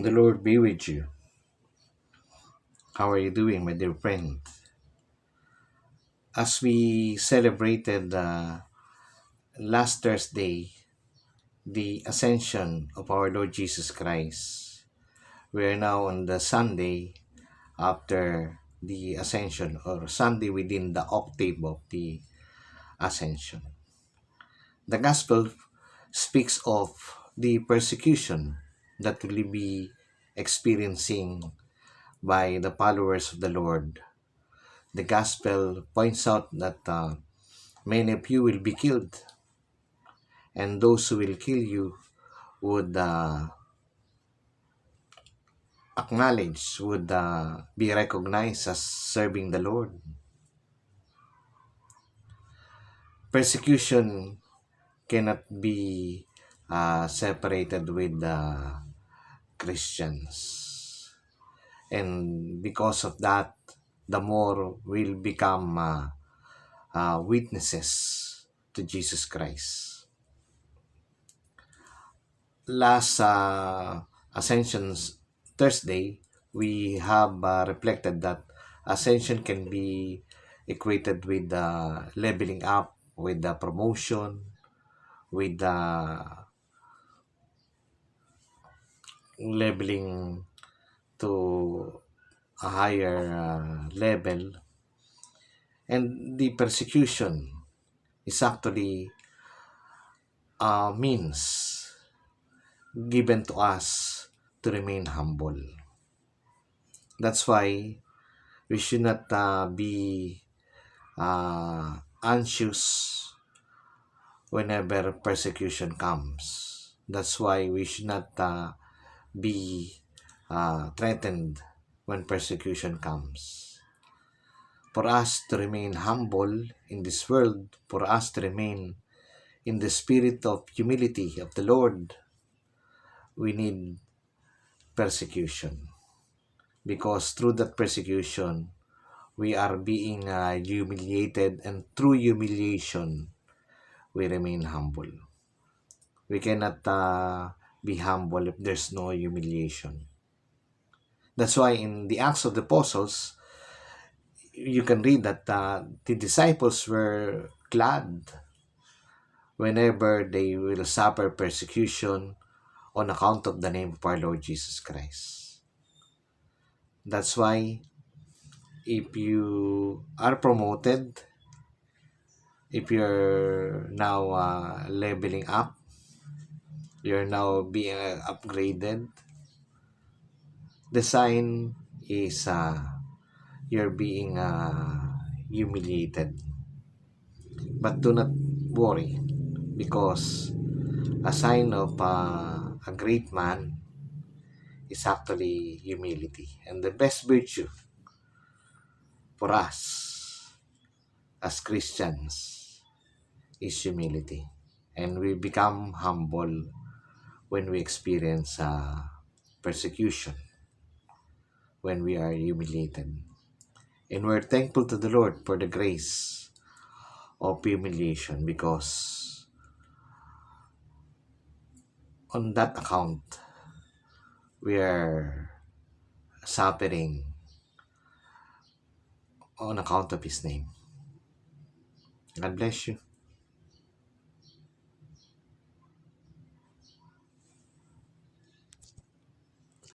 The Lord be with you. How are you doing, my dear friend? As we celebrated last Thursday the ascension of our Lord Jesus Christ, we are now on the Sunday after the ascension, or Sunday within the octave of the ascension. The Gospel speaks of the persecution that will be experiencing by the followers of the Lord. The Gospel points out that many of you will be killed, and those who will kill you would acknowledge, would be recognized as serving the Lord. Persecution cannot be separated with the Christians. And because of that, the more will become witnesses to Jesus Christ. Last Ascension's Thursday, we have reflected that ascension can be equated with the leveling up, with the promotion, with the leveling to a higher level. And the persecution is actually a means given to us to remain humble. That's why we should not be anxious whenever persecution comes. That's why we should not be threatened when persecution comes. For us to remain humble in this world, for us to remain in the spirit of humility of the Lord, we need persecution. Because through that persecution, we are being humiliated, and through humiliation, we remain humble. We cannot be humble if there's no humiliation. That's why in the Acts of the Apostles, you can read that the disciples were glad whenever they will suffer persecution on account of the name of our Lord Jesus Christ. That's why if you are promoted, if you're now leveling up, you're now being upgraded, the sign is you're being humiliated. But do not worry, because a sign of a great man is actually humility. And the best virtue for us as Christians is humility. And we become humble when we experience persecution, when we are humiliated. And we're thankful to the Lord for the grace of humiliation, because on that account, we are suffering on account of His name. God bless you.